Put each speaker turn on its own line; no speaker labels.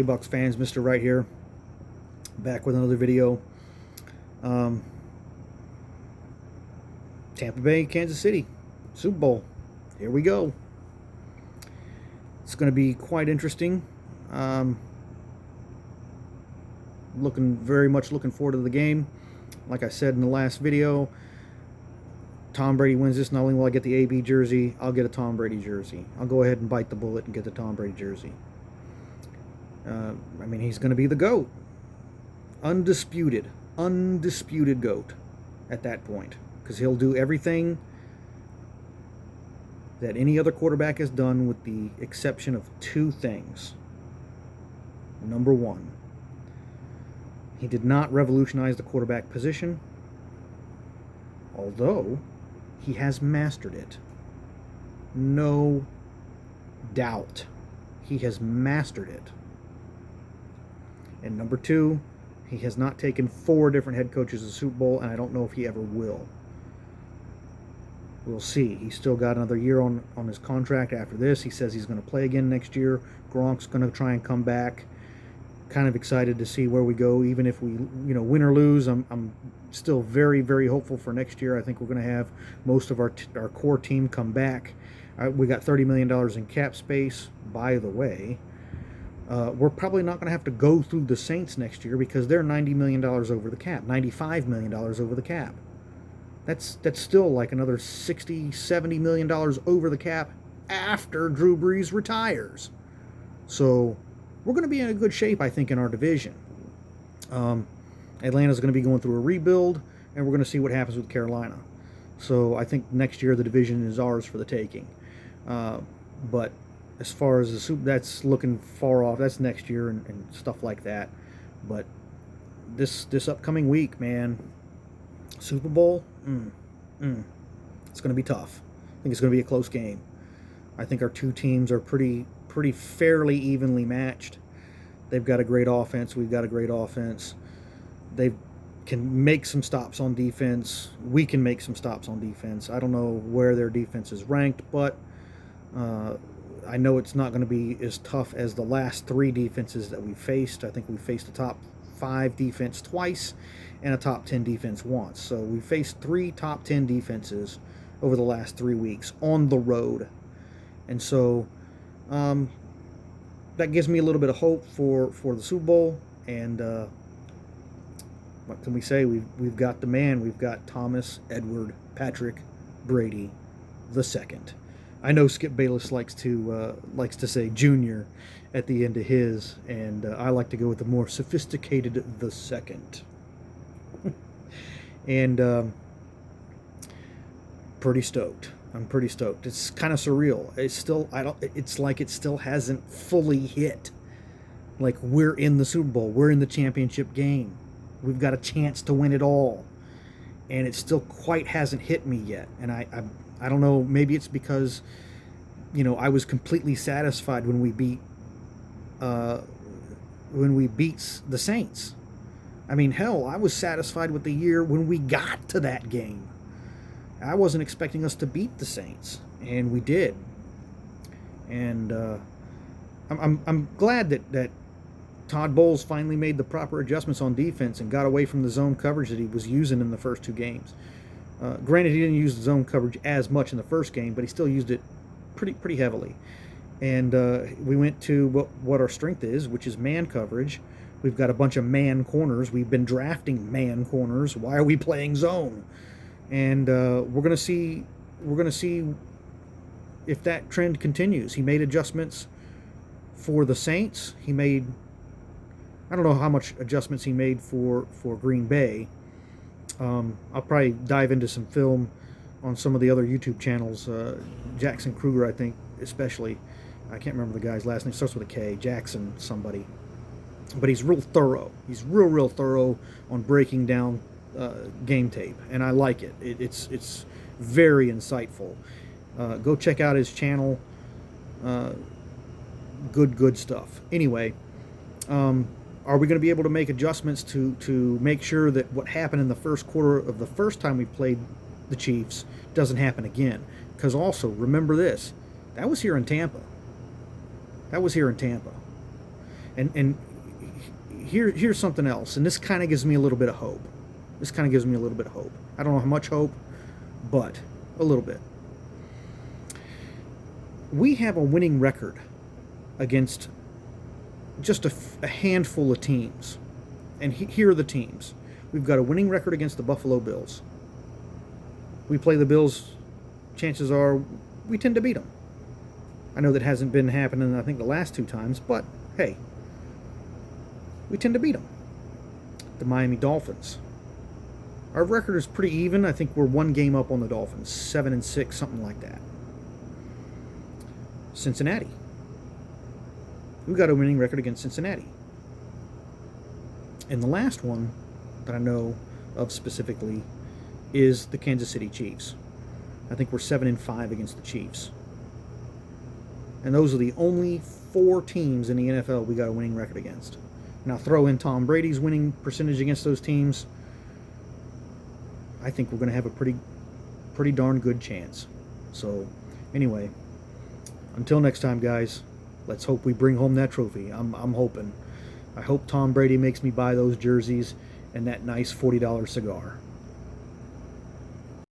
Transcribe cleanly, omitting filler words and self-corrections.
Bucks fans, Mr. Right here, back with another video. Tampa Bay, Kansas City, Super Bowl. Here we go. It's going to be quite interesting. Very much looking forward to the game. Like I said in the last video, Tom Brady wins this. Not only will I get the AB jersey, I'll get a Tom Brady jersey. I'll go ahead and bite the bullet and get the Tom Brady jersey. I mean, he's going to be the GOAT. Undisputed GOAT at that point. Because he'll do everything that any other quarterback has done with the exception of two things. Number one, he did not revolutionize the quarterback position, although he has mastered it. No doubt. He has mastered it. And number two, he has not taken 4 different head coaches to the Super Bowl, and I don't know if he ever will. We'll see. He's still got another year on his contract after this. He says he's going to play again next year. Gronk's going to try and come back. Kind of excited to see where we go, even if we, win or lose. I'm still very, very hopeful for next year. I think we're going to have most of our core team come back. We got $30 million in cap space, by the way. We're probably not going to have to go through the Saints next year because they're $90 million over the cap, $95 million over the cap. That's still like another $60, $70 million over the cap after Drew Brees retires. So we're going to be in a good shape, I think, in our division. Atlanta's going to be going through a rebuild, and we're going to see what happens with Carolina. So I think next year the division is ours for the taking. But as far as the Super, that's looking far off. That's next year and stuff like that. But this upcoming week, man, Super Bowl, it's going to be tough. I think it's going to be a close game. I think our two teams are pretty fairly evenly matched. They've got a great offense. We've got a great offense. They can make some stops on defense. We can make some stops on defense. I don't know where their defense is ranked, but I know it's not going to be as tough as the last 3 defenses that we faced. I think we faced a top 5 defense twice and a top 10 defense once. So we faced 3 top 10 defenses over the last 3 weeks on the road. And so that gives me a little bit of hope for the Super Bowl. And what can we say? We've got the man. We've got Thomas Edward Patrick Brady II. I know Skip Bayless likes to say Junior at the end of his, and I like to go with the more sophisticated the second. And pretty stoked. I'm pretty stoked. It's kind of surreal. It's like it still hasn't fully hit. Like, we're in the Super Bowl. We're in the championship game. We've got a chance to win it all. And it still quite hasn't hit me yet. And I don't know, maybe it's because, I was completely satisfied when we beat the Saints. I mean, hell, I was satisfied with the year when we got to that game. I wasn't expecting us to beat the Saints, and we did. And I'm glad that Todd Bowles finally made the proper adjustments on defense and got away from the zone coverage that he was using in the first 2 games. Granted, he didn't use the zone coverage as much in the first game, but he still used it pretty heavily. And we went to what our strength is, which is man coverage. We've got a bunch of man corners. We've been drafting man corners. Why are we playing zone? And we're gonna see if that trend continues. He made adjustments for the Saints. I don't know how much adjustments he made for Green Bay. I'll probably dive into some film on some of the other YouTube channels. Jackson Kruger, I think, especially. I can't remember the guy's last name. Starts with a K. Jackson somebody. But he's real thorough. He's real thorough on breaking down game tape, and I like it. It's very insightful. Go check out his channel. Good stuff. Anyway, are we going to be able to make adjustments to make sure that what happened in the first quarter of the first time we played the Chiefs doesn't happen again? Because also, remember this, that was here in Tampa. And here's something else, and this kind of gives me a little bit of hope. This kind of gives me a little bit of hope. I don't know how much hope, but a little bit. We have a winning record against just a handful of teams. And here are the teams. We've got a winning record against the Buffalo Bills. We play the Bills, chances are we tend to beat them. I know that hasn't been happening, I think, the last 2 times, but hey, we tend to beat them. The Miami Dolphins. Our record is pretty even. I think we're 1 game up on the Dolphins, 7-6, something like that. Cincinnati. We've got a winning record against Cincinnati. And the last one that I know of specifically is the Kansas City Chiefs. I think we're 7-5 against the Chiefs. And those are the only 4 teams in the NFL we got a winning record against. Now throw in Tom Brady's winning percentage against those teams. I think we're going to have a pretty darn good chance. So anyway, until next time, guys, let's hope we bring home that trophy. I'm hoping. I hope Tom Brady makes me buy those jerseys and that nice $40 cigar.